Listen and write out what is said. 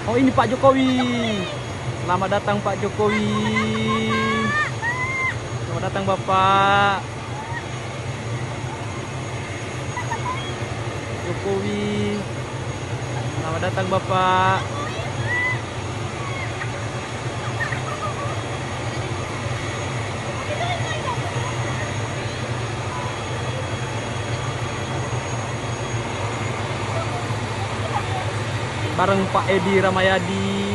Oh, ini Pak Jokowi. Selamat datang Pak Jokowi. Selamat datang Bapak Jokowi. Selamat datang Bapak. Bareng Pak Edi Ramayadi.